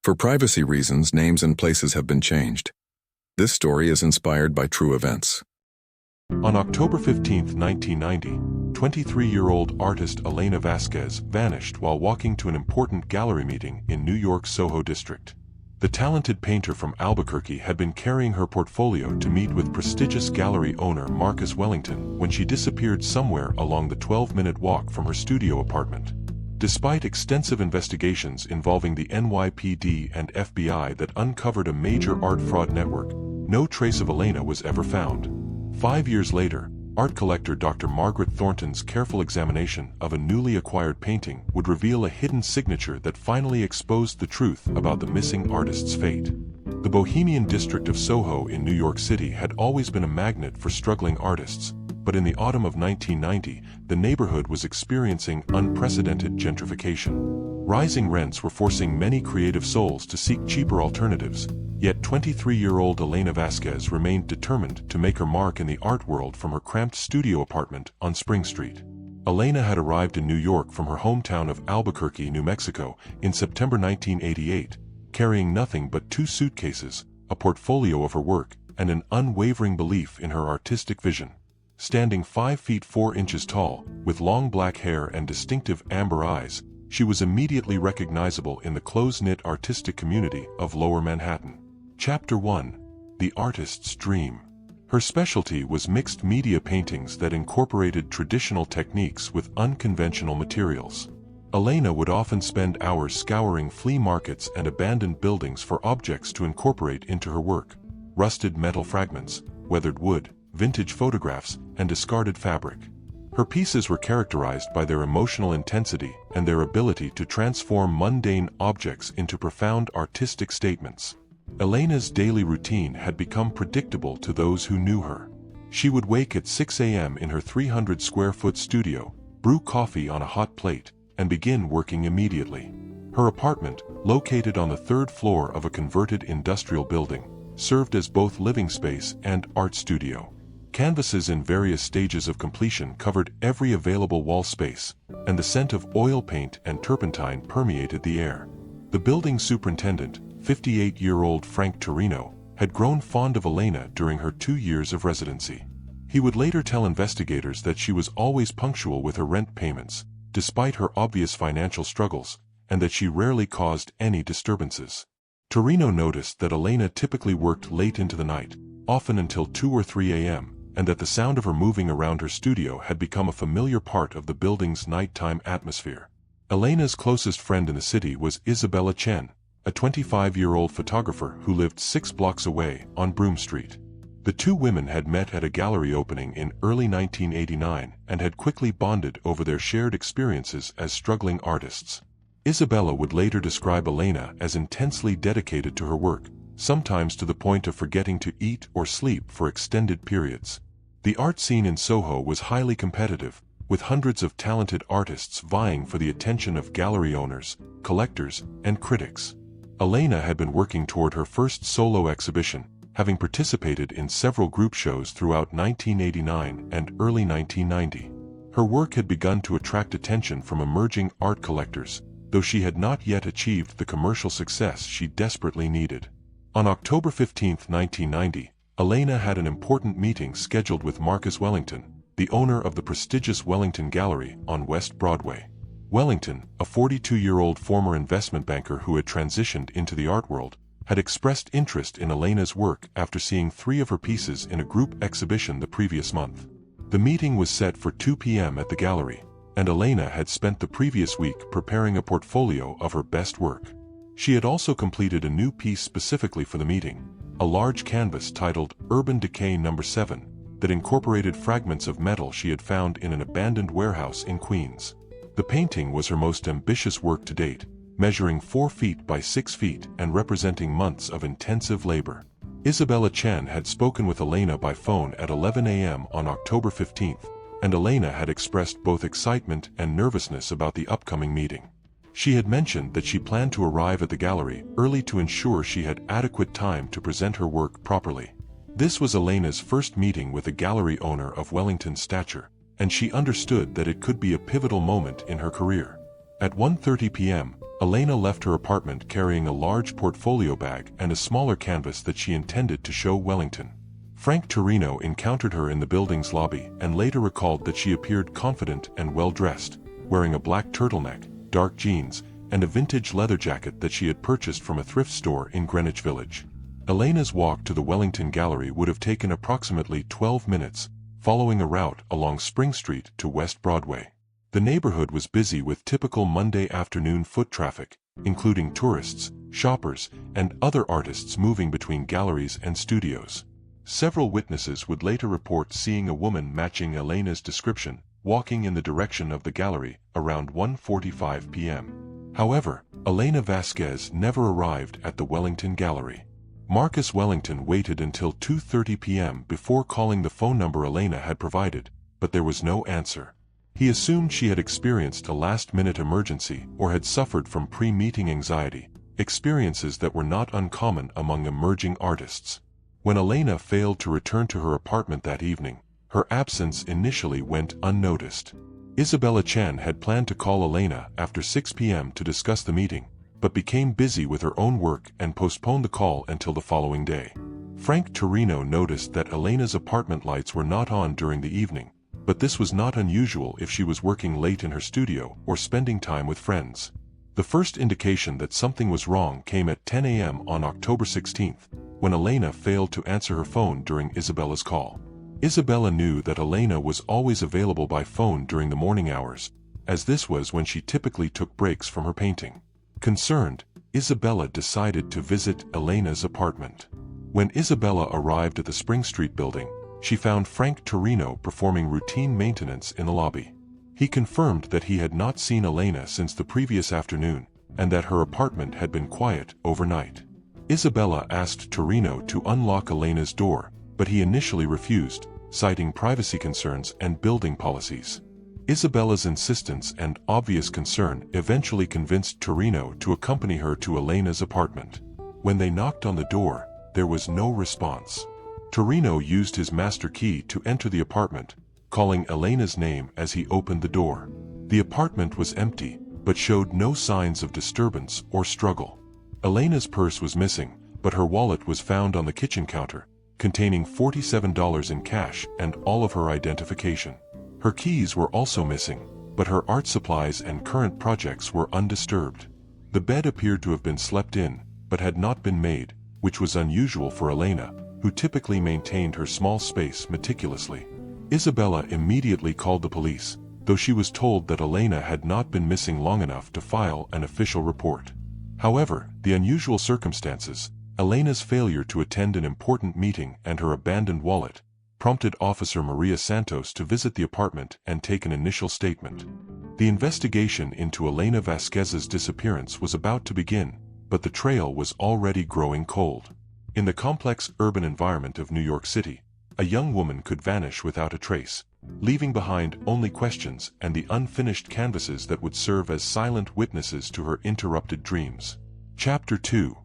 For privacy reasons, names and places have been changed. This story is inspired by true events. On October 15, 1990, 23-year-old artist Elena Vasquez vanished while walking to an important gallery meeting in New York's Soho district. The talented painter from Albuquerque had been carrying her portfolio to meet with prestigious gallery owner Marcus Wellington when she disappeared somewhere along the 12-minute walk from her studio apartment. Despite extensive investigations involving the NYPD and FBI that uncovered a major art fraud network, no trace of Elena was ever found. 5 years later, art collector Dr. Margaret Thornton's careful examination of a newly acquired painting would reveal a hidden signature that finally exposed the truth about the missing artist's fate. The Bohemian district of Soho in New York City had always been a magnet for struggling artists, but in the autumn of 1990, the neighborhood was experiencing unprecedented gentrification. Rising rents were forcing many creative souls to seek cheaper alternatives, yet 23-year-old Elena Vasquez remained determined to make her mark in the art world from her cramped studio apartment on Spring Street. Elena had arrived in New York from her hometown of Albuquerque, New Mexico, in September 1988, carrying nothing but 2 suitcases, a portfolio of her work, and an unwavering belief in her artistic vision. Standing 5 feet 4 inches tall, with long black hair and distinctive amber eyes, she was immediately recognizable in the close-knit artistic community of Lower Manhattan. Chapter 1: The Artist's Dream. Her specialty was mixed media paintings that incorporated traditional techniques with unconventional materials. Elena would often spend hours scouring flea markets and abandoned buildings for objects to incorporate into her work: rusted metal fragments, weathered wood, vintage photographs, and discarded fabric. Her pieces were characterized by their emotional intensity and their ability to transform mundane objects into profound artistic statements. Elena's daily routine had become predictable to those who knew her. She would wake at 6 a.m. in her 300-square-foot studio, brew coffee on a hot plate, and begin working immediately. Her apartment, located on the 3rd floor of a converted industrial building, served as both living space and art studio. Canvases in various stages of completion covered every available wall space, and the scent of oil paint and turpentine permeated the air. The building superintendent, 58-year-old Frank Torino, had grown fond of Elena during her 2 years of residency. He would later tell investigators that she was always punctual with her rent payments, despite her obvious financial struggles, and that she rarely caused any disturbances. Torino noticed that Elena typically worked late into the night, often until 2 or 3 a.m., and that the sound of her moving around her studio had become a familiar part of the building's nighttime atmosphere. Elena's closest friend in the city was Isabella Chen, a 25-year-old photographer who lived 6 blocks away on Broome Street. The 2 women had met at a gallery opening in early 1989 and had quickly bonded over their shared experiences as struggling artists. Isabella would later describe Elena as intensely dedicated to her work, sometimes to the point of forgetting to eat or sleep for extended periods. The art scene in Soho was highly competitive, with hundreds of talented artists vying for the attention of gallery owners, collectors, and critics. Elena had been working toward her first solo exhibition, having participated in several group shows throughout 1989 and early 1990. Her work had begun to attract attention from emerging art collectors, though she had not yet achieved the commercial success she desperately needed. On October 15, 1990, Elena had an important meeting scheduled with Marcus Wellington, the owner of the prestigious Wellington Gallery on West Broadway. Wellington, a 42-year-old former investment banker who had transitioned into the art world, had expressed interest in Elena's work after seeing 3 of her pieces in a group exhibition the previous month. The meeting was set for 2 p.m. at the gallery, and Elena had spent the previous week preparing a portfolio of her best work. She had also completed a new piece specifically for the meeting, a large canvas titled Urban Decay No. 7, that incorporated fragments of metal she had found in an abandoned warehouse in Queens. The painting was her most ambitious work to date, measuring 4 feet by 6 feet and representing months of intensive labor. Isabella Chen had spoken with Elena by phone at 11 a.m. on October 15th, and Elena had expressed both excitement and nervousness about the upcoming meeting. She had mentioned that she planned to arrive at the gallery early to ensure she had adequate time to present her work properly. This was Elena's first meeting with a gallery owner of Wellington's stature, and she understood that it could be a pivotal moment in her career. At 1:30 p.m., Elena left her apartment carrying a large portfolio bag and a smaller canvas that she intended to show Wellington. Frank Torino encountered her in the building's lobby and later recalled that she appeared confident and well-dressed, wearing a black turtleneck, dark jeans, and a vintage leather jacket that she had purchased from a thrift store in Greenwich Village. Elena's walk to the Wellington Gallery would have taken approximately 12 minutes, following a route along Spring Street to West Broadway. The neighborhood was busy with typical Monday afternoon foot traffic, including tourists, shoppers, and other artists moving between galleries and studios. Several witnesses would later report seeing a woman matching Elena's description, walking in the direction of the gallery around 1:45 p.m. However, Elena Vasquez never arrived at the Wellington Gallery. Marcus Wellington waited until 2:30 p.m. before calling the phone number Elena had provided, but there was no answer. He assumed she had experienced a last-minute emergency or had suffered from pre-meeting anxiety, experiences that were not uncommon among emerging artists. When Elena failed to return to her apartment that evening, her absence initially went unnoticed. Isabella Chen had planned to call Elena after 6 p.m. to discuss the meeting, but became busy with her own work and postponed the call until the following day. Frank Torino noticed that Elena's apartment lights were not on during the evening, but this was not unusual if she was working late in her studio or spending time with friends. The first indication that something was wrong came at 10 a.m. on October 16th, when Elena failed to answer her phone during Isabella's call. Isabella knew that Elena was always available by phone during the morning hours, as this was when she typically took breaks from her painting. Concerned, Isabella decided to visit Elena's apartment. When Isabella arrived at the Spring Street building, she found Frank Torino performing routine maintenance in the lobby. He confirmed that he had not seen Elena since the previous afternoon, and that her apartment had been quiet overnight. Isabella asked Torino to unlock Elena's door, but he initially refused, citing privacy concerns and building policies. Isabella's insistence and obvious concern eventually convinced Torino to accompany her to Elena's apartment. When they knocked on the door, there was no response. Torino used his master key to enter the apartment, calling Elena's name as he opened the door. The apartment was empty, but showed no signs of disturbance or struggle. Elena's purse was missing, but her wallet was found on the kitchen counter, containing $47 in cash and all of her identification. Her keys were also missing, but her art supplies and current projects were undisturbed. The bed appeared to have been slept in, but had not been made, which was unusual for Elena, who typically maintained her small space meticulously. Isabella immediately called the police, though she was told that Elena had not been missing long enough to file an official report. However, the unusual circumstances, Elena's failure to attend an important meeting and her abandoned wallet, prompted Officer Maria Santos to visit the apartment and take an initial statement. The investigation into Elena Vasquez's disappearance was about to begin, but the trail was already growing cold. In the complex urban environment of New York City, a young woman could vanish without a trace, leaving behind only questions and the unfinished canvases that would serve as silent witnesses to her interrupted dreams. Chapter 2.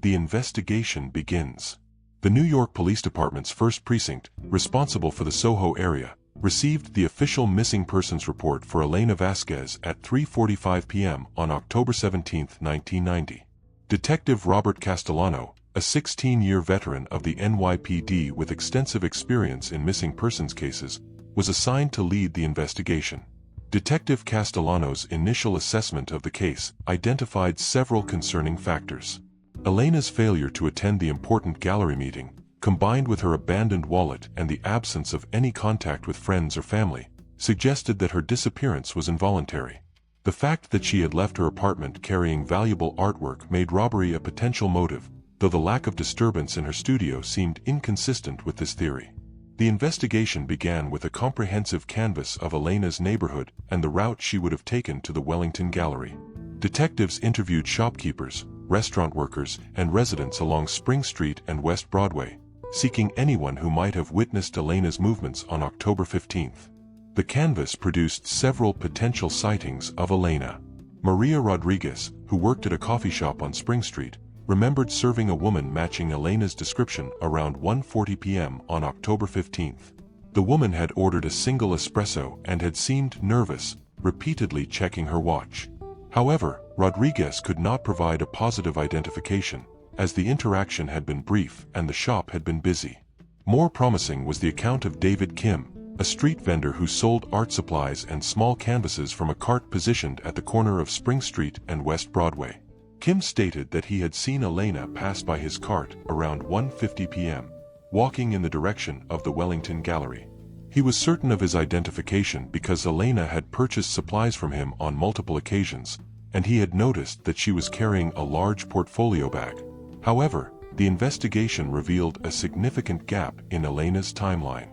The investigation begins. The New York Police Department's first precinct, responsible for the Soho area, received the official missing persons report for Elena Vasquez at 3:45 p.m. on October 17, 1990. Detective Robert Castellano, a 16-year veteran of the NYPD with extensive experience in missing persons cases, was assigned to lead the investigation. Detective Castellano's initial assessment of the case identified several concerning factors. Elena's failure to attend the important gallery meeting, combined with her abandoned wallet and the absence of any contact with friends or family, suggested that her disappearance was involuntary. The fact that she had left her apartment carrying valuable artwork made robbery a potential motive, though the lack of disturbance in her studio seemed inconsistent with this theory. The investigation began with a comprehensive canvass of Elena's neighborhood and the route she would have taken to the Wellington Gallery. Detectives interviewed shopkeepers, restaurant workers, and residents along Spring Street and West Broadway, seeking anyone who might have witnessed Elena's movements on October 15th. The canvass produced several potential sightings of Elena. Maria Rodriguez, who worked at a coffee shop on Spring Street, remembered serving a woman matching Elena's description around 1:40 p.m. on October 15th. The woman had ordered a single espresso and had seemed nervous, repeatedly checking her watch. However, Rodriguez could not provide a positive identification, as the interaction had been brief and the shop had been busy. More promising was the account of David Kim, a street vendor who sold art supplies and small canvases from a cart positioned at the corner of Spring Street and West Broadway. Kim stated that he had seen Elena pass by his cart around 1:50 p.m., walking in the direction of the Wellington Gallery. He was certain of his identification because Elena had purchased supplies from him on multiple occasions, and he had noticed that she was carrying a large portfolio bag. However, the investigation revealed a significant gap in Elena's timeline.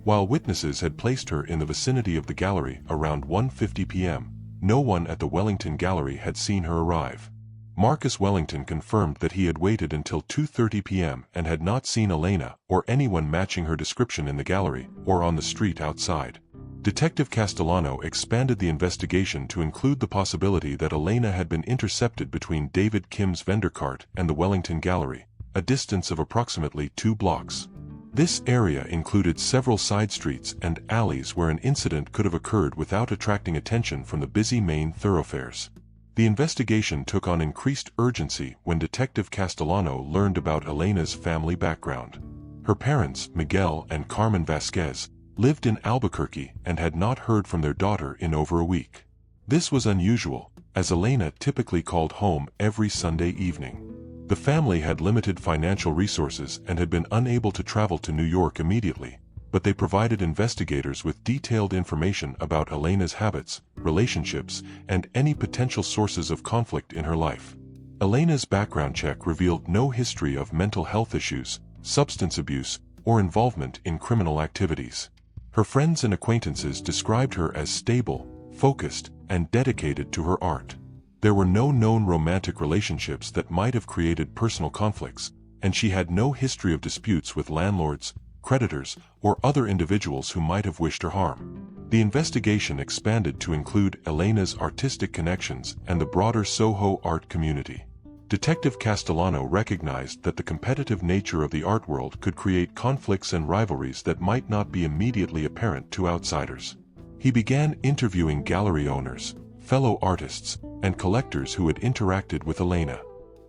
While witnesses had placed her in the vicinity of the gallery around 1:50 p.m., no one at the Wellington Gallery had seen her arrive. Marcus Wellington confirmed that he had waited until 2:30 p.m. and had not seen Elena or anyone matching her description in the gallery or on the street outside. Detective Castellano expanded the investigation to include the possibility that Elena had been intercepted between David Kim's vendor cart and the Wellington Gallery, a distance of approximately 2 blocks. This area included several side streets and alleys where an incident could have occurred without attracting attention from the busy main thoroughfares. The investigation took on increased urgency when Detective Castellano learned about Elena's family background. Her parents, Miguel and Carmen Vasquez, lived in Albuquerque and had not heard from their daughter in over a week. This was unusual, as Elena typically called home every Sunday evening. The family had limited financial resources and had been unable to travel to New York immediately, but they provided investigators with detailed information about Elena's habits, relationships, and any potential sources of conflict in her life. Elena's background check revealed no history of mental health issues, substance abuse, or involvement in criminal activities. Her friends and acquaintances described her as stable, focused, and dedicated to her art. There were no known romantic relationships that might have created personal conflicts, and she had no history of disputes with landlords, creditors, or other individuals who might have wished her harm. The investigation expanded to include Elena's artistic connections and the broader Soho art community. Detective Castellano recognized that the competitive nature of the art world could create conflicts and rivalries that might not be immediately apparent to outsiders. He began interviewing gallery owners, fellow artists, and collectors who had interacted with Elena.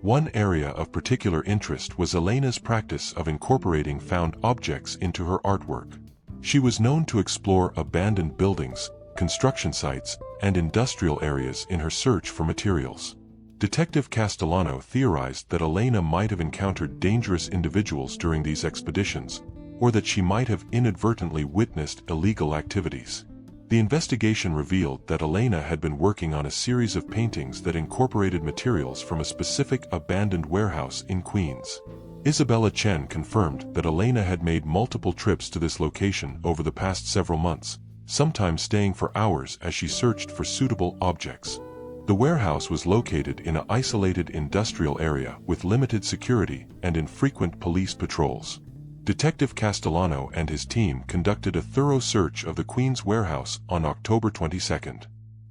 One area of particular interest was Elena's practice of incorporating found objects into her artwork. She was known to explore abandoned buildings, construction sites, and industrial areas in her search for materials. Detective Castellano theorized that Elena might have encountered dangerous individuals during these expeditions, or that she might have inadvertently witnessed illegal activities. The investigation revealed that Elena had been working on a series of paintings that incorporated materials from a specific abandoned warehouse in Queens. Isabella Chen confirmed that Elena had made multiple trips to this location over the past several months, sometimes staying for hours as she searched for suitable objects. The warehouse was located in an isolated industrial area with limited security and infrequent police patrols. Detective Castellano and his team conducted a thorough search of the Queens warehouse on October 22.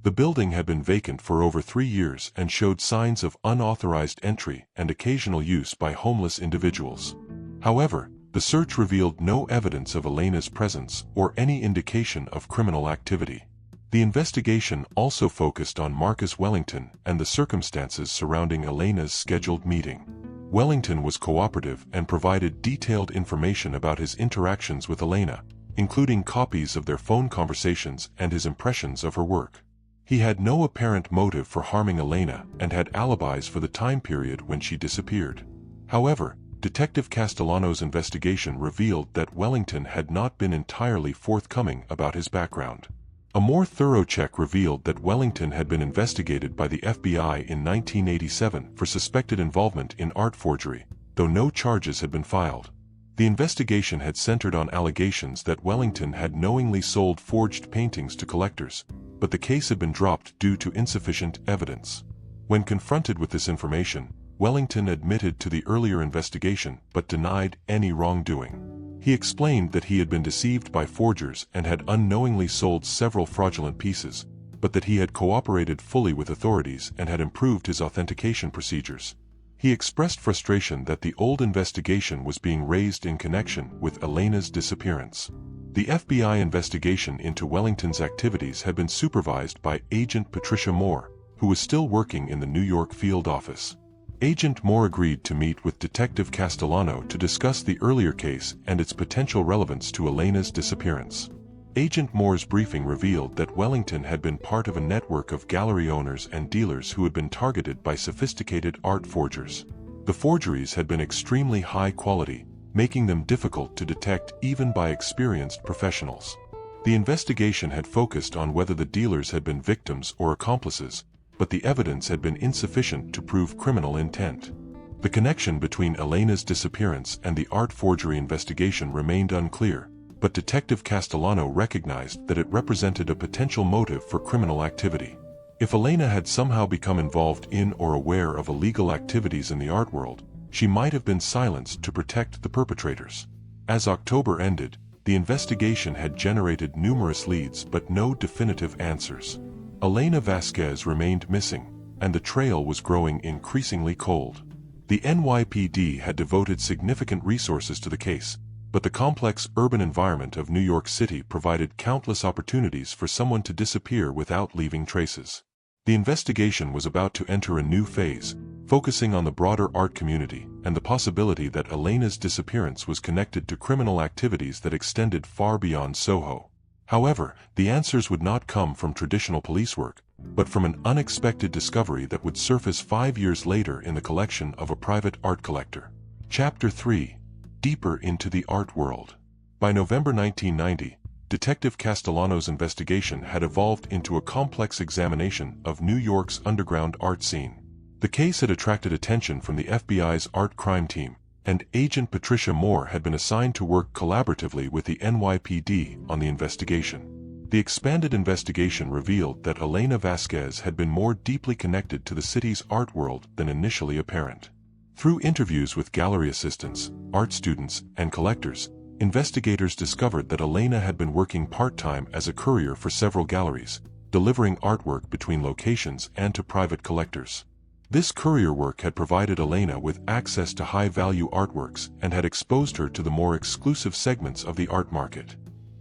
The building had been vacant for over 3 years and showed signs of unauthorized entry and occasional use by homeless individuals. However, the search revealed no evidence of Elena's presence or any indication of criminal activity. The investigation also focused on Marcus Wellington and the circumstances surrounding Elena's scheduled meeting. Wellington was cooperative and provided detailed information about his interactions with Elena, including copies of their phone conversations and his impressions of her work. He had no apparent motive for harming Elena and had alibis for the time period when she disappeared. However, Detective Castellano's investigation revealed that Wellington had not been entirely forthcoming about his background. A more thorough check revealed that Wellington had been investigated by the FBI in 1987 for suspected involvement in art forgery, though no charges had been filed. The investigation had centered on allegations that Wellington had knowingly sold forged paintings to collectors, but the case had been dropped due to insufficient evidence. When confronted with this information, Wellington admitted to the earlier investigation but denied any wrongdoing. He explained that he had been deceived by forgers and had unknowingly sold several fraudulent pieces, but that he had cooperated fully with authorities and had improved his authentication procedures. He expressed frustration that the old investigation was being raised in connection with Elena's disappearance. The FBI investigation into Wellington's activities had been supervised by Agent Patricia Moore, who was still working in the New York field office. Agent Moore agreed to meet with Detective Castellano to discuss the earlier case and its potential relevance to Elena's disappearance. Agent Moore's briefing revealed that Wellington had been part of a network of gallery owners and dealers who had been targeted by sophisticated art forgers. The forgeries had been extremely high quality, making them difficult to detect even by experienced professionals. The investigation had focused on whether the dealers had been victims or accomplices, but the evidence had been insufficient to prove criminal intent. The connection between Elena's disappearance and the art forgery investigation remained unclear, but Detective Castellano recognized that it represented a potential motive for criminal activity. If Elena had somehow become involved in or aware of illegal activities in the art world, she might have been silenced to protect the perpetrators. As October ended, the investigation had generated numerous leads but no definitive answers. Elena Vasquez remained missing, and the trail was growing increasingly cold. The NYPD had devoted significant resources to the case, but the complex urban environment of New York City provided countless opportunities for someone to disappear without leaving traces. The investigation was about to enter a new phase, focusing on the broader art community and the possibility that Elena's disappearance was connected to criminal activities that extended far beyond Soho. However, the answers would not come from traditional police work, but from an unexpected discovery that would surface 5 years later in the collection of a private art collector. Chapter 3. Deeper into the art world. By November 1990, Detective Castellano's investigation had evolved into a complex examination of New York's underground art scene. The case had attracted attention from the FBI's art crime team, and Agent Patricia Moore had been assigned to work collaboratively with the NYPD on the investigation. The expanded investigation revealed that Elena Vasquez had been more deeply connected to the city's art world than initially apparent. Through interviews with gallery assistants, art students, and collectors, investigators discovered that Elena had been working part-time as a courier for several galleries, delivering artwork between locations and to private collectors. This courier work had provided Elena with access to high-value artworks and had exposed her to the more exclusive segments of the art market.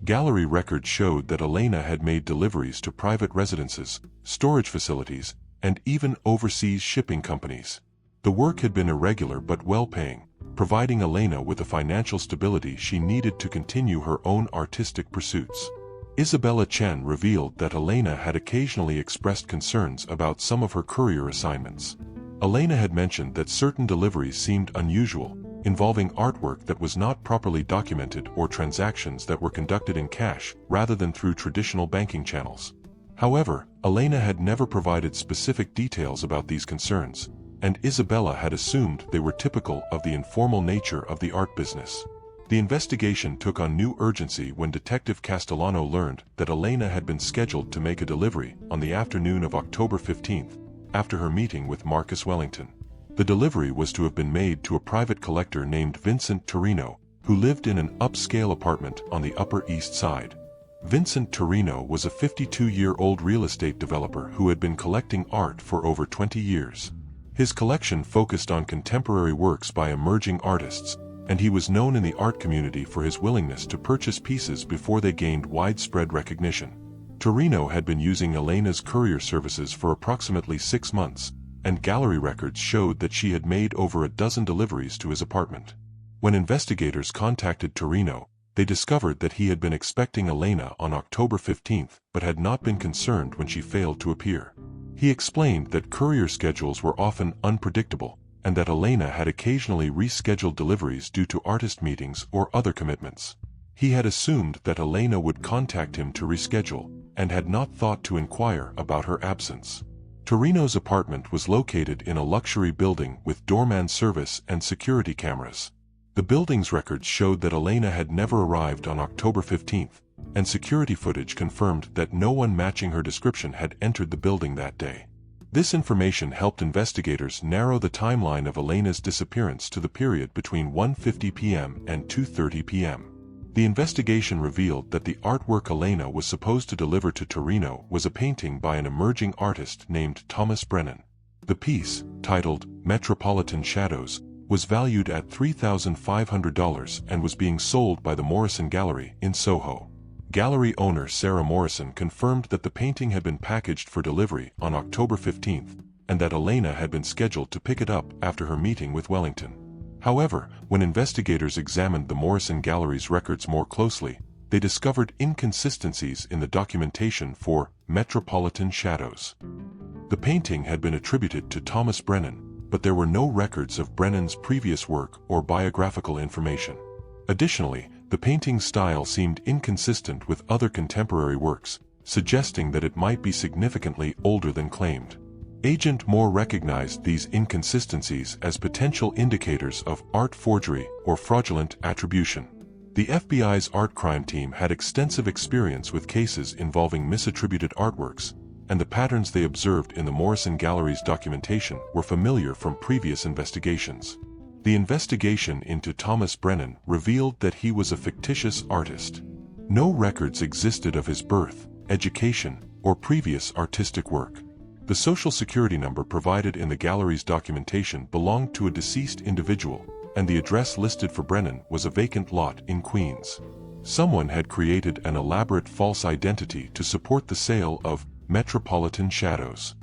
Gallery records showed that Elena had made deliveries to private residences, storage facilities, and even overseas shipping companies. The work had been irregular but well-paying, providing Elena with the financial stability she needed to continue her own artistic pursuits. Isabella Chen revealed that Elena had occasionally expressed concerns about some of her courier assignments. Elena had mentioned that certain deliveries seemed unusual, involving artwork that was not properly documented or transactions that were conducted in cash rather than through traditional banking channels. However, Elena had never provided specific details about these concerns, and Isabella had assumed they were typical of the informal nature of the art business. The investigation took on new urgency when Detective Castellano learned that Elena had been scheduled to make a delivery on the afternoon of October 15th, after her meeting with Marcus Wellington. The delivery was to have been made to a private collector named Vincent Torino, who lived in an upscale apartment on the Upper East Side. Vincent Torino was a 52-year-old real estate developer who had been collecting art for over 20 years. His collection focused on contemporary works by emerging artists, and he was known in the art community for his willingness to purchase pieces before they gained widespread recognition. Torino had been using Elena's courier services for approximately 6 months, and gallery records showed that she had made over a dozen deliveries to his apartment. When investigators contacted Torino, they discovered that he had been expecting Elena on October 15th but had not been concerned when she failed to appear. He explained that courier schedules were often unpredictable, and that Elena had occasionally rescheduled deliveries due to artist meetings or other commitments. He had assumed that Elena would contact him to reschedule, and had not thought to inquire about her absence. Torino's apartment was located in a luxury building with doorman service and security cameras. The building's records showed that Elena had never arrived on October 15th, and security footage confirmed that no one matching her description had entered the building that day. This information helped investigators narrow the timeline of Elena's disappearance to the period between 1:50 p.m. and 2:30 p.m. The investigation revealed that the artwork Elena was supposed to deliver to Torino was a painting by an emerging artist named Thomas Brennan. The piece, titled Metropolitan Shadows, was valued at $3,500 and was being sold by the Morrison Gallery in Soho. Gallery owner Sarah Morrison confirmed that the painting had been packaged for delivery on October 15th, and that Elena had been scheduled to pick it up after her meeting with Wellington. However, when investigators examined the Morrison Gallery's records more closely, they discovered inconsistencies in the documentation for Metropolitan Shadows. The painting had been attributed to Thomas Brennan, but there were no records of Brennan's previous work or biographical information. Additionally, the painting's style seemed inconsistent with other contemporary works, suggesting that it might be significantly older than claimed. Agent Moore recognized these inconsistencies as potential indicators of art forgery or fraudulent attribution. The FBI's art crime team had extensive experience with cases involving misattributed artworks, and the patterns they observed in the Morrison Gallery's documentation were familiar from previous investigations. The investigation into Thomas Brennan revealed that he was a fictitious artist. No records existed of his birth, education, or previous artistic work. The social security number provided in the gallery's documentation belonged to a deceased individual, and the address listed for Brennan was a vacant lot in Queens. Someone had created an elaborate false identity to support the sale of Metropolitan Shadows.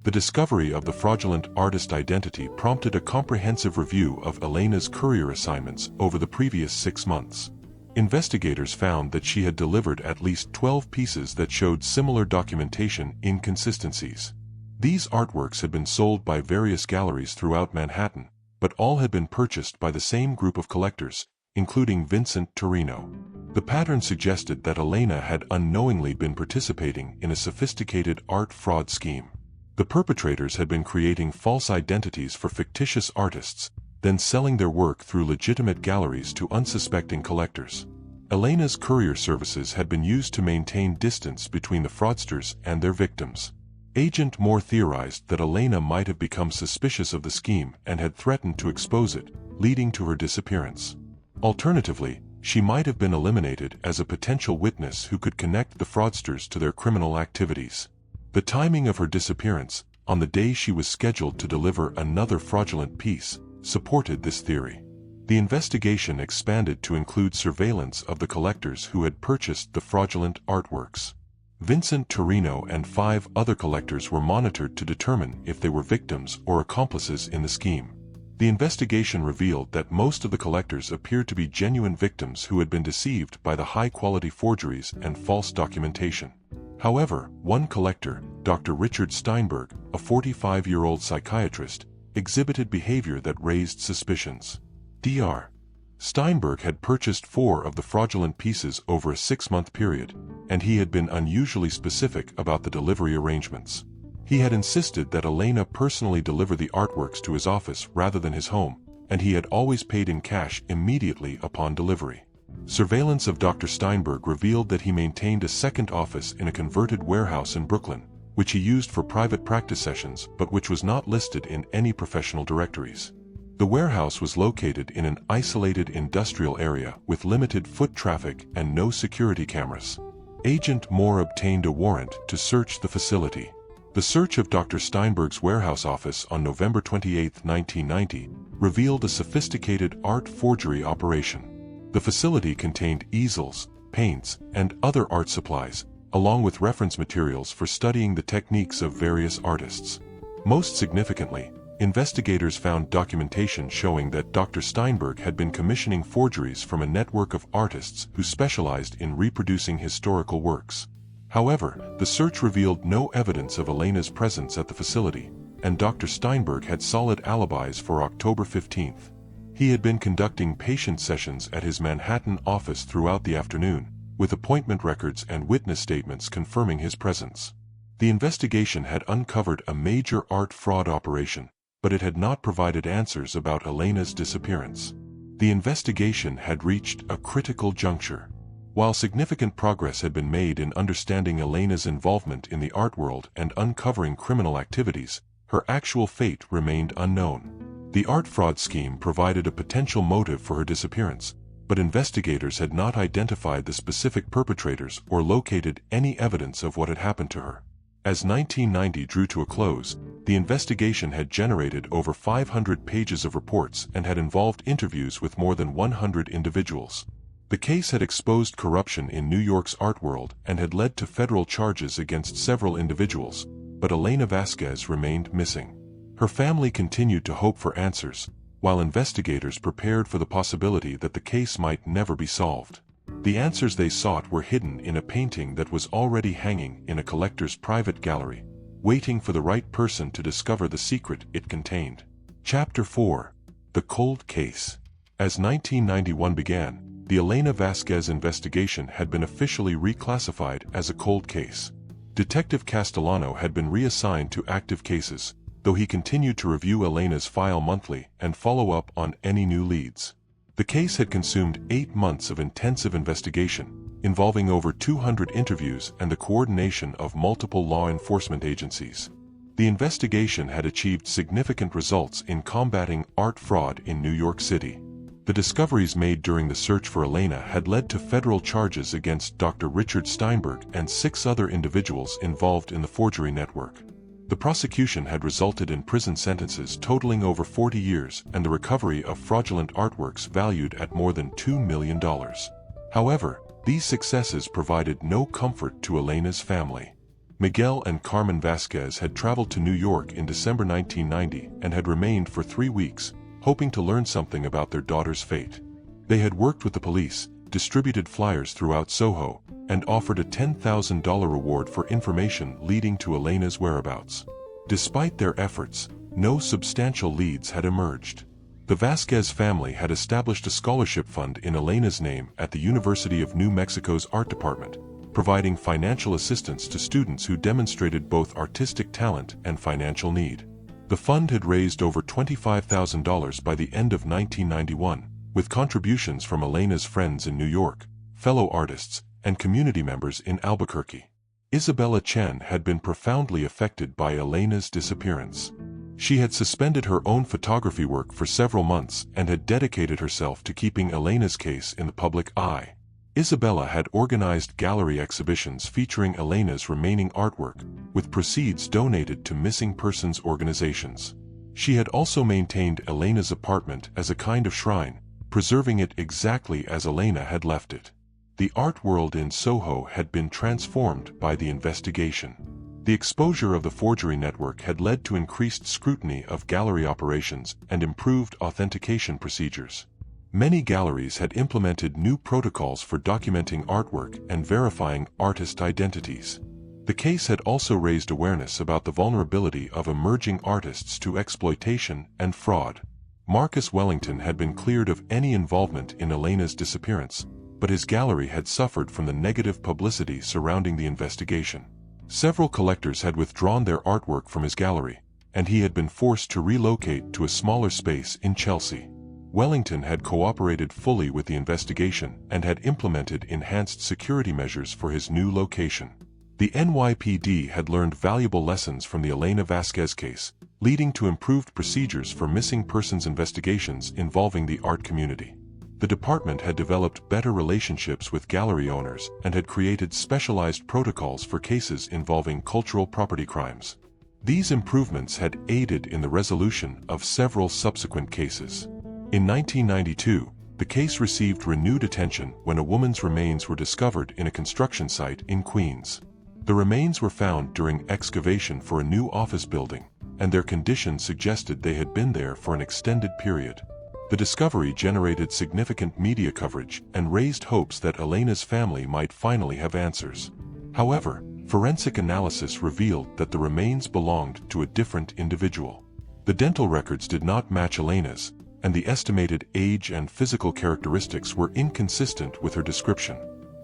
The discovery of the fraudulent artist identity prompted a comprehensive review of Elena's courier assignments over the previous 6 months. Investigators found that she had delivered at least 12 pieces that showed similar documentation inconsistencies. These artworks had been sold by various galleries throughout Manhattan, but all had been purchased by the same group of collectors, including Vincent Torino. The pattern suggested that Elena had unknowingly been participating in a sophisticated art fraud scheme. The perpetrators had been creating false identities for fictitious artists, then selling their work through legitimate galleries to unsuspecting collectors. Elena's courier services had been used to maintain distance between the fraudsters and their victims. Agent Moore theorized that Elena might have become suspicious of the scheme and had threatened to expose it, leading to her disappearance. Alternatively, she might have been eliminated as a potential witness who could connect the fraudsters to their criminal activities. The timing of her disappearance, on the day she was scheduled to deliver another fraudulent piece, supported this theory. The investigation expanded to include surveillance of the collectors who had purchased the fraudulent artworks. Vincent Torino and 5 other collectors were monitored to determine if they were victims or accomplices in the scheme. The investigation revealed that most of the collectors appeared to be genuine victims who had been deceived by the high-quality forgeries and false documentation. However, one collector, Dr. Richard Steinberg, a 45-year-old psychiatrist, exhibited behavior that raised suspicions. Dr. Steinberg had purchased 4 of the fraudulent pieces over a 6-month period, and he had been unusually specific about the delivery arrangements. He had insisted that Elena personally deliver the artworks to his office rather than his home, and he had always paid in cash immediately upon delivery. Surveillance of Dr. Steinberg revealed that he maintained a second office in a converted warehouse in Brooklyn, which he used for private practice sessions but which was not listed in any professional directories. The warehouse was located in an isolated industrial area with limited foot traffic and no security cameras. Agent Moore obtained a warrant to search the facility. The search of Dr. Steinberg's warehouse office on November 28, 1990, revealed a sophisticated art forgery operation. The facility contained easels, paints, and other art supplies, along with reference materials for studying the techniques of various artists. Most significantly, investigators found documentation showing that Dr. Steinberg had been commissioning forgeries from a network of artists who specialized in reproducing historical works. However, the search revealed no evidence of Elena's presence at the facility, and Dr. Steinberg had solid alibis for October 15th. He had been conducting patient sessions at his Manhattan office throughout the afternoon, with appointment records and witness statements confirming his presence. The investigation had uncovered a major art fraud operation, but it had not provided answers about Elena's disappearance. The investigation had reached a critical juncture. While significant progress had been made in understanding Elena's involvement in the art world and uncovering criminal activities, her actual fate remained unknown. The art fraud scheme provided a potential motive for her disappearance, but investigators had not identified the specific perpetrators or located any evidence of what had happened to her. As 1990 drew to a close, the investigation had generated over 500 pages of reports and had involved interviews with more than 100 individuals. The case had exposed corruption in New York's art world and had led to federal charges against several individuals, but Elena Vasquez remained missing. Her family continued to hope for answers, while investigators prepared for the possibility that the case might never be solved. The answers they sought were hidden in a painting that was already hanging in a collector's private gallery, waiting for the right person to discover the secret it contained. Chapter 4. The Cold Case. As 1991 began, the Elena Vasquez investigation had been officially reclassified as a cold case. Detective Castellano had been reassigned to active cases, though he continued to review Elena's file monthly and follow up on any new leads. The case had consumed 8 months of intensive investigation, involving over 200 interviews and the coordination of multiple law enforcement agencies. The investigation had achieved significant results in combating art fraud in New York City. The discoveries made during the search for Elena had led to federal charges against Dr. Richard Steinberg and 6 other individuals involved in the forgery network. The prosecution had resulted in prison sentences totaling over 40 years and the recovery of fraudulent artworks valued at more than $2 million. However, these successes provided no comfort to Elena's family. Miguel and Carmen Vasquez had traveled to New York in December 1990 and had remained for 3 weeks, hoping to learn something about their daughter's fate. They had worked with the police, distributed flyers throughout Soho, and offered a $10,000 reward for information leading to Elena's whereabouts. Despite their efforts, no substantial leads had emerged. The Vasquez family had established a scholarship fund in Elena's name at the University of New Mexico's art department, providing financial assistance to students who demonstrated both artistic talent and financial need. The fund had raised over $25,000 by the end of 1991, with contributions from Elena's friends in New York, fellow artists, and community members in Albuquerque. Isabella Chen had been profoundly affected by Elena's disappearance. She had suspended her own photography work for several months and had dedicated herself to keeping Elena's case in the public eye. Isabella had organized gallery exhibitions featuring Elena's remaining artwork, with proceeds donated to missing persons organizations. She had also maintained Elena's apartment as a kind of shrine, preserving it exactly as Elena had left it. The art world in Soho had been transformed by the investigation. The exposure of the forgery network had led to increased scrutiny of gallery operations and improved authentication procedures. Many galleries had implemented new protocols for documenting artwork and verifying artist identities. The case had also raised awareness about the vulnerability of emerging artists to exploitation and fraud. Marcus Wellington had been cleared of any involvement in Elena's disappearance, but his gallery had suffered from the negative publicity surrounding the investigation. Several collectors had withdrawn their artwork from his gallery, and he had been forced to relocate to a smaller space in Chelsea. Wellington had cooperated fully with the investigation and had implemented enhanced security measures for his new location. The NYPD had learned valuable lessons from the Elena Vasquez case, leading to improved procedures for missing persons investigations involving the art community. The department had developed better relationships with gallery owners and had created specialized protocols for cases involving cultural property crimes. These improvements had aided in the resolution of several subsequent cases. In 1992, the case received renewed attention when a woman's remains were discovered in a construction site in Queens. The remains were found during excavation for a new office building, and their condition suggested they had been there for an extended period. The discovery generated significant media coverage and raised hopes that Elena's family might finally have answers. However, forensic analysis revealed that the remains belonged to a different individual. The dental records did not match Elena's, and the estimated age and physical characteristics were inconsistent with her description.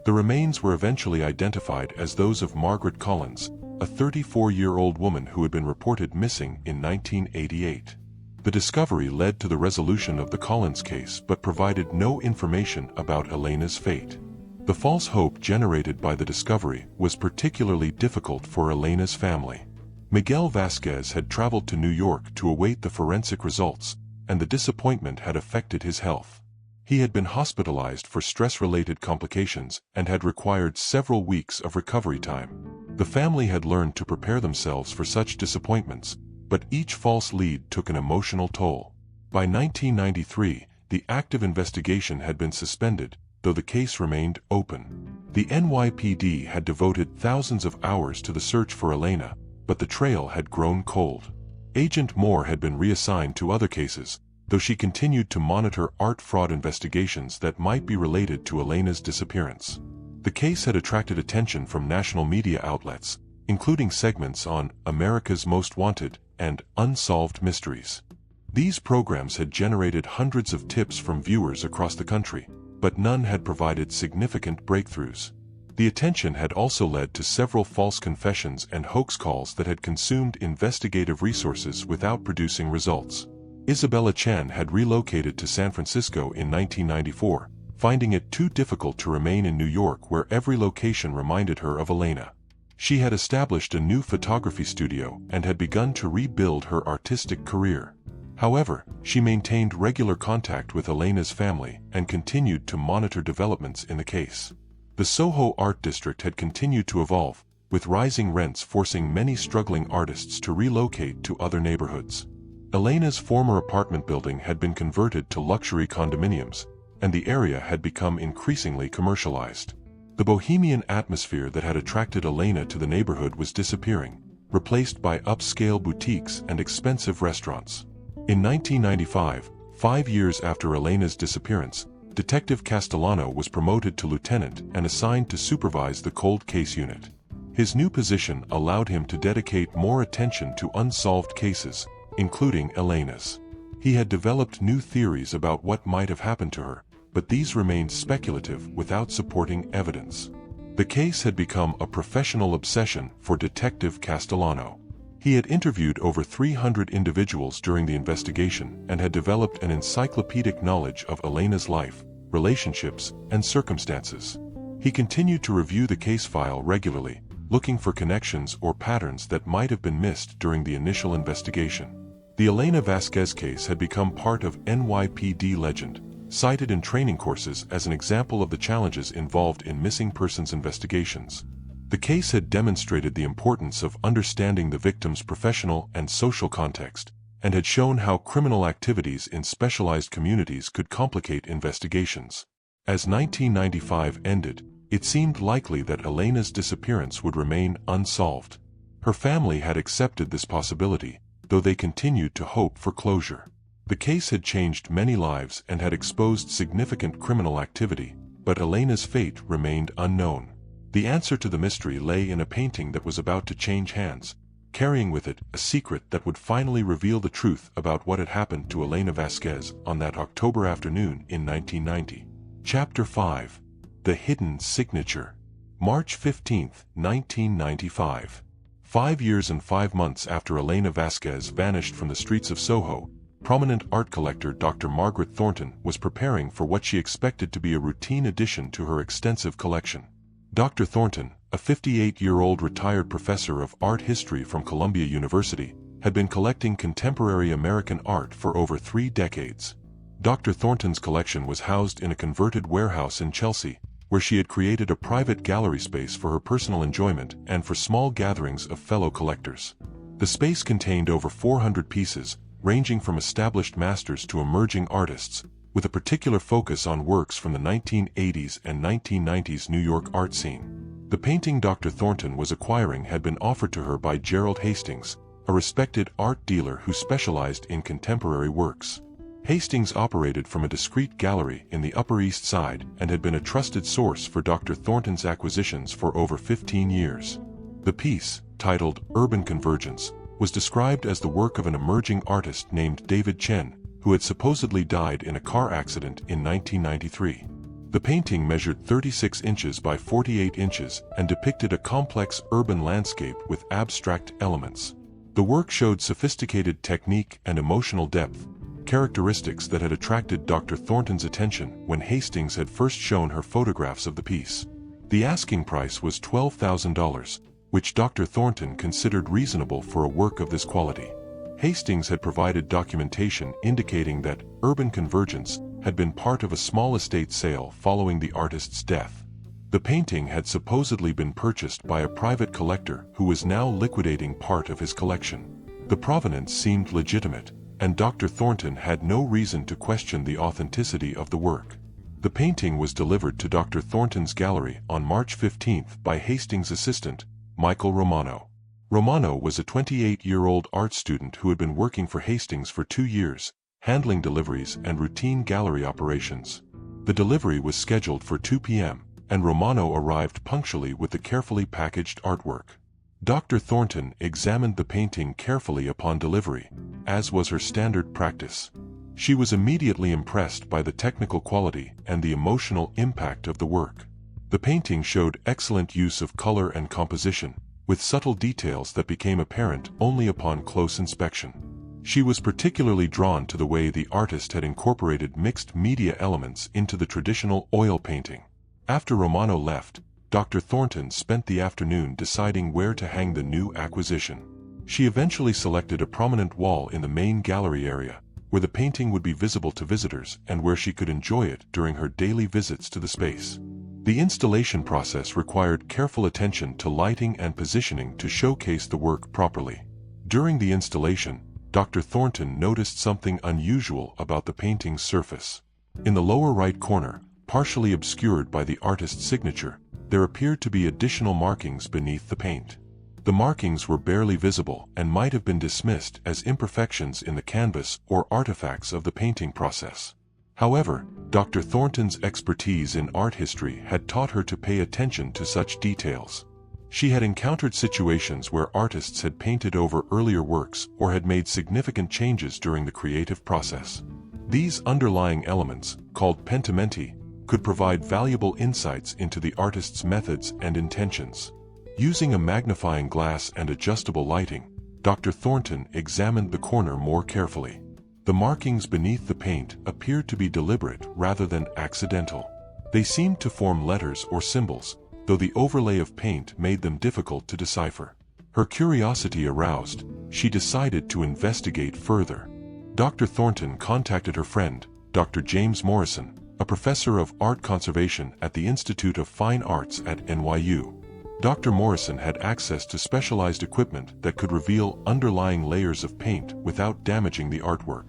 The remains were eventually identified as those of Margaret Collins, a 34-year-old woman who had been reported missing in 1988. The discovery led to the resolution of the Collins case but provided no information about Elena's fate. The false hope generated by the discovery was particularly difficult for Elena's family. Miguel Vasquez had traveled to New York to await the forensic results, and the disappointment had affected his health. He had been hospitalized for stress-related complications and had required several weeks of recovery time. The family had learned to prepare themselves for such disappointments, but each false lead took an emotional toll. By 1993, the active investigation had been suspended, though the case remained open. The NYPD had devoted thousands of hours to the search for Elena, but the trail had grown cold. Agent Moore had been reassigned to other cases, though she continued to monitor art fraud investigations that might be related to Elena's disappearance. The case had attracted attention from national media outlets, including segments on America's Most Wanted and Unsolved Mysteries. These programs had generated hundreds of tips from viewers across the country, but none had provided significant breakthroughs. The attention had also led to several false confessions and hoax calls that had consumed investigative resources without producing results. Isabella Chen had relocated to San Francisco in 1994, finding it too difficult to remain in New York where every location reminded her of Elena. She had established a new photography studio and had begun to rebuild her artistic career. However, she maintained regular contact with Elena's family and continued to monitor developments in the case. The Soho Art District had continued to evolve, with rising rents forcing many struggling artists to relocate to other neighborhoods. Elena's former apartment building had been converted to luxury condominiums, and the area had become increasingly commercialized. The bohemian atmosphere that had attracted Elena to the neighborhood was disappearing, replaced by upscale boutiques and expensive restaurants. In 1995, 5 years after Elena's disappearance, Detective Castellano was promoted to lieutenant and assigned to supervise the cold case unit. His new position allowed him to dedicate more attention to unsolved cases, including Elena's. He had developed new theories about what might have happened to her, but these remained speculative without supporting evidence. The case had become a professional obsession for Detective Castellano. He had interviewed over 300 individuals during the investigation and had developed an encyclopedic knowledge of Elena's life, relationships, and circumstances. He continued to review the case file regularly, looking for connections or patterns that might have been missed during the initial investigation. The Elena Vasquez case had become part of NYPD legend, cited in training courses as an example of the challenges involved in missing persons investigations. The case had demonstrated the importance of understanding the victim's professional and social context, and had shown how criminal activities in specialized communities could complicate investigations. As 1995 ended, it seemed likely that Elena's disappearance would remain unsolved. Her family had accepted this possibility, though they continued to hope for closure. The case had changed many lives and had exposed significant criminal activity, but Elena's fate remained unknown. The answer to the mystery lay in a painting that was about to change hands, carrying with it a secret that would finally reveal the truth about what had happened to Elena Vasquez on that October afternoon in 1990. Chapter 5. The Hidden Signature. March 15, 1995. 5 years and 5 months after Elena Vasquez vanished from the streets of Soho, prominent art collector Dr. Margaret Thornton was preparing for what she expected to be a routine addition to her extensive collection. Dr. Thornton, a 58-year-old retired professor of art history from Columbia University, had been collecting contemporary American art for over 3 decades. Dr. Thornton's collection was housed in a converted warehouse in Chelsea, where she had created a private gallery space for her personal enjoyment and for small gatherings of fellow collectors. The space contained over 400 pieces, ranging from established masters to emerging artists, with a particular focus on works from the 1980s and 1990s New York art scene. The painting Dr. Thornton was acquiring had been offered to her by Gerald Hastings, a respected art dealer who specialized in contemporary works. Hastings operated from a discreet gallery in the Upper East Side and had been a trusted source for Dr. Thornton's acquisitions for over 15 years. The piece, titled Urban Convergence, was described as the work of an emerging artist named David Chen, who had supposedly died in a car accident in 1993. The painting measured 36 inches by 48 inches and depicted a complex urban landscape with abstract elements. The work showed sophisticated technique and emotional depth, characteristics that had attracted Dr. Thornton's attention when Hastings had first shown her photographs of the piece. The asking price was $12,000, which Dr. Thornton considered reasonable for a work of this quality. Hastings had provided documentation indicating that Urban Convergence had been part of a small estate sale following the artist's death. The painting had supposedly been purchased by a private collector who was now liquidating part of his collection. The provenance seemed legitimate, and Dr. Thornton had no reason to question the authenticity of the work. The painting was delivered to Dr. Thornton's gallery on March 15 by Hastings' assistant, Michael Romano. Romano was a 28-year-old art student who had been working for Hastings for 2 years, handling deliveries and routine gallery operations. The delivery was scheduled for 2 p.m., and Romano arrived punctually with the carefully packaged artwork. Dr. Thornton examined the painting carefully upon delivery, as was her standard practice. She was immediately impressed by the technical quality and the emotional impact of the work. The painting showed excellent use of color and composition, with subtle details that became apparent only upon close inspection. She was particularly drawn to the way the artist had incorporated mixed media elements into the traditional oil painting. After Romano left, Dr. Thornton spent the afternoon deciding where to hang the new acquisition. She eventually selected a prominent wall in the main gallery area, where the painting would be visible to visitors and where she could enjoy it during her daily visits to the space. The installation process required careful attention to lighting and positioning to showcase the work properly. During the installation, Dr. Thornton noticed something unusual about the painting's surface. In the lower right corner, partially obscured by the artist's signature, there appeared to be additional markings beneath the paint. The markings were barely visible and might have been dismissed as imperfections in the canvas or artifacts of the painting process. However, Dr. Thornton's expertise in art history had taught her to pay attention to such details. She had encountered situations where artists had painted over earlier works or had made significant changes during the creative process. These underlying elements, called pentimenti, could provide valuable insights into the artist's methods and intentions. Using a magnifying glass and adjustable lighting, Dr. Thornton examined the corner more carefully. The markings beneath the paint appeared to be deliberate rather than accidental. They seemed to form letters or symbols, though the overlay of paint made them difficult to decipher. Her curiosity aroused, she decided to investigate further. Dr. Thornton contacted her friend, Dr. James Morrison, a professor of art conservation at the Institute of Fine Arts at NYU. Dr. Morrison had access to specialized equipment that could reveal underlying layers of paint without damaging the artwork.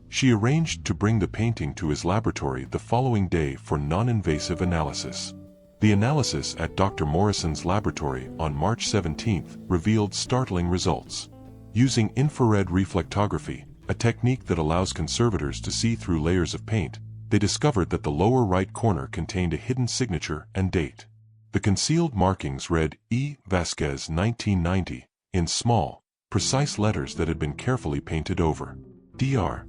She arranged to bring the painting to his laboratory the following day for non-invasive analysis. The analysis at Dr. Morrison's laboratory on March 17 revealed startling results. Using infrared reflectography, a technique that allows conservators to see through layers of paint, they discovered that the lower right corner contained a hidden signature and date. The concealed markings read E. Vasquez 1990 in small, precise letters that had been carefully painted over. Dr.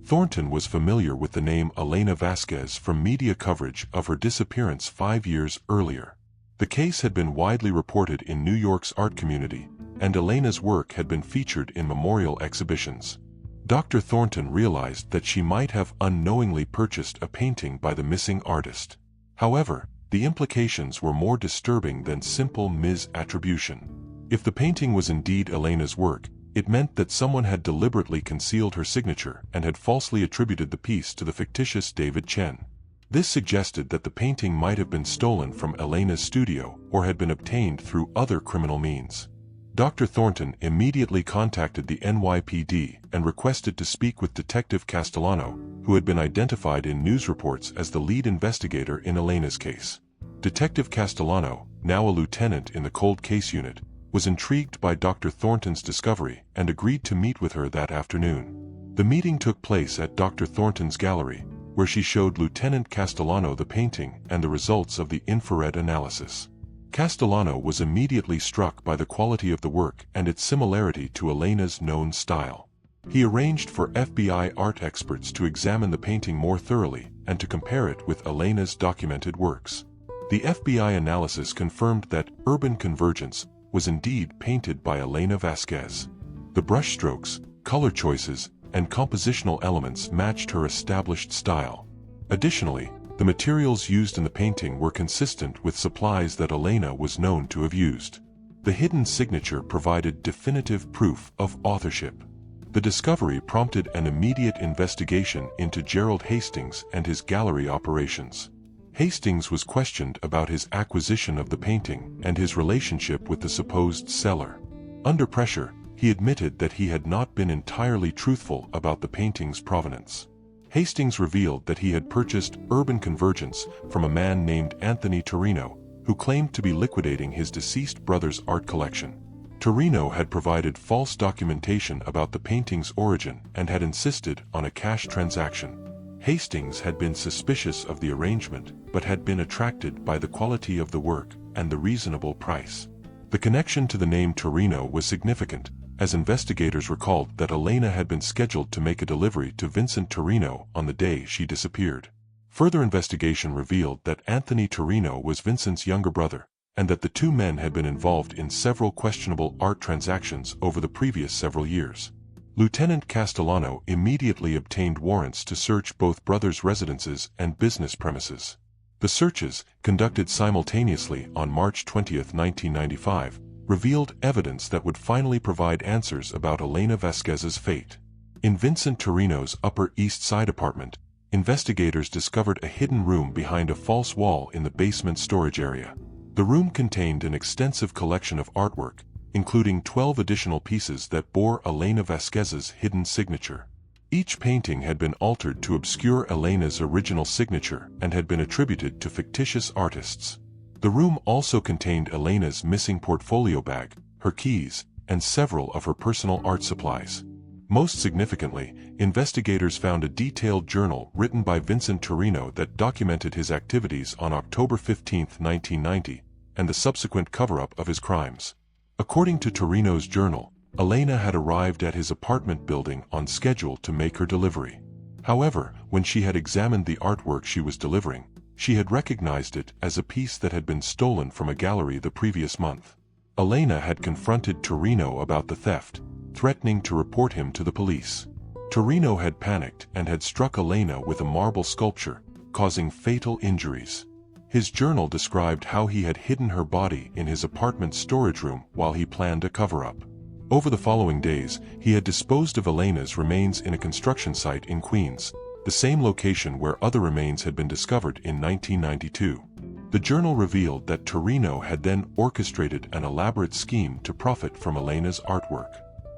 Thornton was familiar with the name Elena Vasquez from media coverage of her disappearance 5 years earlier. The case had been widely reported in New York's art community, and Elena's work had been featured in memorial exhibitions. Dr. Thornton realized that she might have unknowingly purchased a painting by the missing artist. However, the implications were more disturbing than simple misattribution. If the painting was indeed Elena's work, it meant that someone had deliberately concealed her signature and had falsely attributed the piece to the fictitious David Chen. This suggested that the painting might have been stolen from Elena's studio or had been obtained through other criminal means. Dr. Thornton immediately contacted the NYPD and requested to speak with Detective Castellano, who had been identified in news reports as the lead investigator in Elena's case. Detective Castellano, now a lieutenant in the cold case unit, was intrigued by Dr. Thornton's discovery and agreed to meet with her that afternoon. The meeting took place at Dr. Thornton's gallery, where she showed Lieutenant Castellano the painting and the results of the infrared analysis. Castellano was immediately struck by the quality of the work and its similarity to Elena's known style. He arranged for FBI art experts to examine the painting more thoroughly and to compare it with Elena's documented works. The FBI analysis confirmed that Urban Convergence was indeed painted by Elena Vasquez. The brushstrokes, color choices, and compositional elements matched her established style. Additionally, the materials used in the painting were consistent with supplies that Elena was known to have used. The hidden signature provided definitive proof of authorship. The discovery prompted an immediate investigation into Gerald Hastings and his gallery operations. Hastings was questioned about his acquisition of the painting and his relationship with the supposed seller. Under pressure, he admitted that he had not been entirely truthful about the painting's provenance. Hastings revealed that he had purchased Urban Convergence from a man named Anthony Torino, who claimed to be liquidating his deceased brother's art collection. Torino had provided false documentation about the painting's origin and had insisted on a cash transaction. Hastings had been suspicious of the arrangement, but had been attracted by the quality of the work and the reasonable price. The connection to the name Torino was significant, as investigators recalled that Elena had been scheduled to make a delivery to Vincent Torino on the day she disappeared. Further investigation revealed that Anthony Torino was Vincent's younger brother, and that the two men had been involved in several questionable art transactions over the previous several years. Lieutenant Castellano immediately obtained warrants to search both brothers' residences and business premises. The searches, conducted simultaneously on March 20, 1995, revealed evidence that would finally provide answers about Elena Vasquez's fate. In Vincent Torino's Upper East Side apartment, investigators discovered a hidden room behind a false wall in the basement storage area. The room contained an extensive collection of artwork, including 12 additional pieces that bore Elena Vasquez's hidden signature. Each painting had been altered to obscure Elena's original signature and had been attributed to fictitious artists. The room also contained Elena's missing portfolio bag, her keys, and several of her personal art supplies. Most significantly, investigators found a detailed journal written by Vincent Torino that documented his activities on October 15, 1990, and the subsequent cover-up of his crimes. According to Torino's journal, Elena had arrived at his apartment building on schedule to make her delivery. However, when she had examined the artwork she was delivering, she had recognized it as a piece that had been stolen from a gallery the previous month. Elena had confronted Torino about the theft, threatening to report him to the police. Torino had panicked and had struck Elena with a marble sculpture, causing fatal injuries. His journal described how he had hidden her body in his apartment storage room while he planned a cover-up. Over the following days, he had disposed of Elena's remains in a construction site in Queens, the same location where other remains had been discovered in 1992. The journal revealed that Torino had then orchestrated an elaborate scheme to profit from Elena's artwork.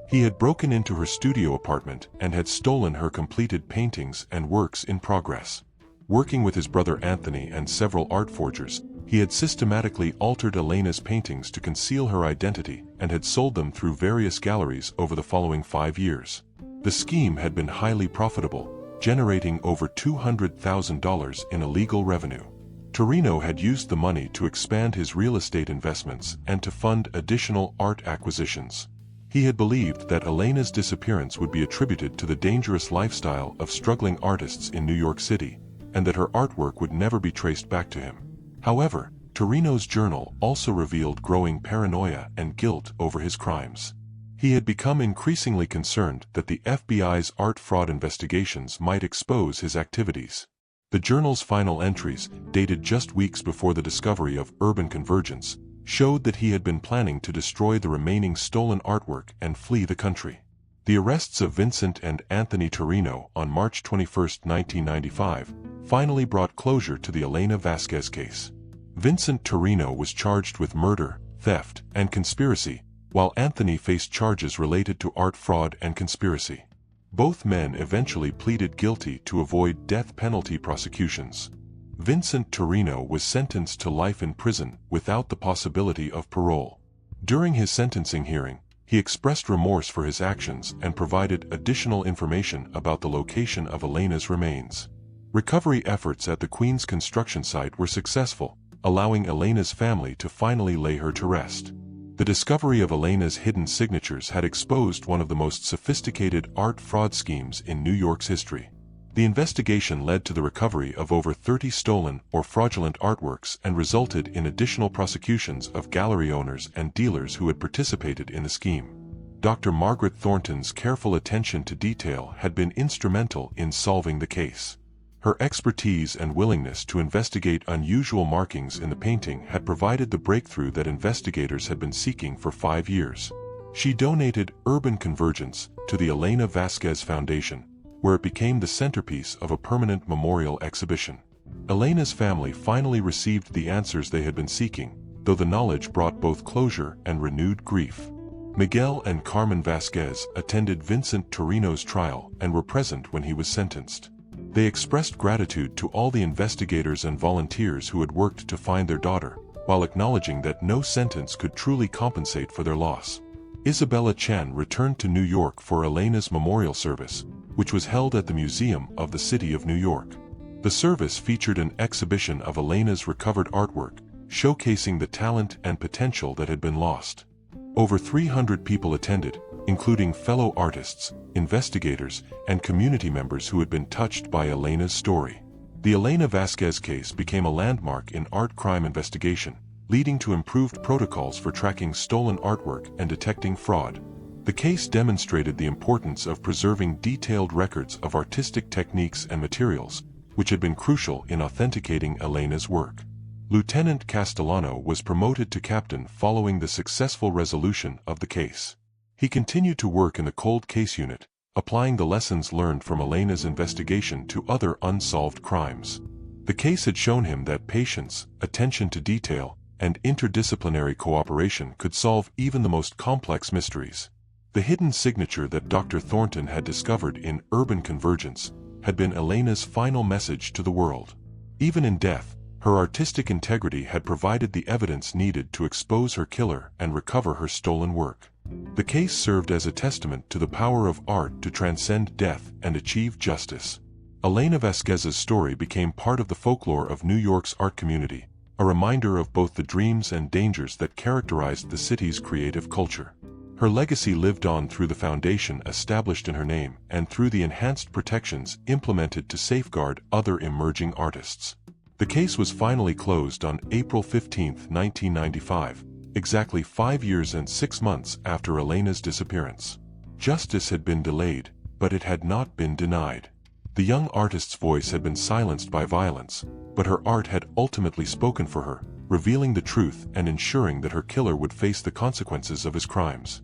He had broken into her studio apartment and had stolen her completed paintings and works in progress. Working with his brother Anthony and several art forgers, he had systematically altered Elena's paintings to conceal her identity and had sold them through various galleries over the following 5 years. The scheme had been highly profitable, generating over $200,000 in illegal revenue. Torino had used the money to expand his real estate investments and to fund additional art acquisitions. He had believed that Elena's disappearance would be attributed to the dangerous lifestyle of struggling artists in New York City, and that her artwork would never be traced back to him. However, Torino's journal also revealed growing paranoia and guilt over his crimes. He had become increasingly concerned that the FBI's art fraud investigations might expose his activities. The journal's final entries, dated just weeks before the discovery of Urban Convergence, showed that he had been planning to destroy the remaining stolen artwork and flee the country. The arrests of Vincent and Anthony Torino on March 21, 1995, finally brought closure to the Elena Vasquez case. Vincent Torino was charged with murder, theft, and conspiracy, while Anthony faced charges related to art fraud and conspiracy. Both men eventually pleaded guilty to avoid death penalty prosecutions. Vincent Torino was sentenced to life in prison without the possibility of parole. During his sentencing hearing, he expressed remorse for his actions and provided additional information about the location of Elena's remains. Recovery efforts at the Queens construction site were successful, allowing Elena's family to finally lay her to rest. The discovery of Elena's hidden signatures had exposed one of the most sophisticated art fraud schemes in New York's history. The investigation led to the recovery of over 30 stolen or fraudulent artworks and resulted in additional prosecutions of gallery owners and dealers who had participated in the scheme. Dr. Margaret Thornton's careful attention to detail had been instrumental in solving the case. Her expertise and willingness to investigate unusual markings in the painting had provided the breakthrough that investigators had been seeking for 5 years. She donated Urban Convergence to the Elena Vasquez Foundation, where it became the centerpiece of a permanent memorial exhibition. Elena's family finally received the answers they had been seeking, though the knowledge brought both closure and renewed grief. Miguel and Carmen Vasquez attended Vincent Torino's trial and were present when he was sentenced. They expressed gratitude to all the investigators and volunteers who had worked to find their daughter, while acknowledging that no sentence could truly compensate for their loss. Isabella Chen returned to New York for Elena's memorial service, which was held at the Museum of the City of New York. The service featured an exhibition of Elena's recovered artwork, showcasing the talent and potential that had been lost. Over 300 people attended, including fellow artists, investigators, and community members who had been touched by Elena's story. The Elena Vasquez case became a landmark in art crime investigation, leading to improved protocols for tracking stolen artwork and detecting fraud. The case demonstrated the importance of preserving detailed records of artistic techniques and materials, which had been crucial in authenticating Elena's work. Lieutenant Castellano was promoted to captain following the successful resolution of the case. He continued to work in the cold case unit, applying the lessons learned from Elena's investigation to other unsolved crimes. The case had shown him that patience, attention to detail, and interdisciplinary cooperation could solve even the most complex mysteries. The hidden signature that Dr. Thornton had discovered in Urban Convergence had been Elena's final message to the world. Even in death, her artistic integrity had provided the evidence needed to expose her killer and recover her stolen work. The case served as a testament to the power of art to transcend death and achieve justice. Elena Vasquez's story became part of the folklore of New York's art community, a reminder of both the dreams and dangers that characterized the city's creative culture. Her legacy lived on through the foundation established in her name and through the enhanced protections implemented to safeguard other emerging artists. The case was finally closed on April 15, 1995, exactly 5 years and 6 months after Elena's disappearance. Justice had been delayed, but it had not been denied. The young artist's voice had been silenced by violence, but her art had ultimately spoken for her, revealing the truth and ensuring that her killer would face the consequences of his crimes.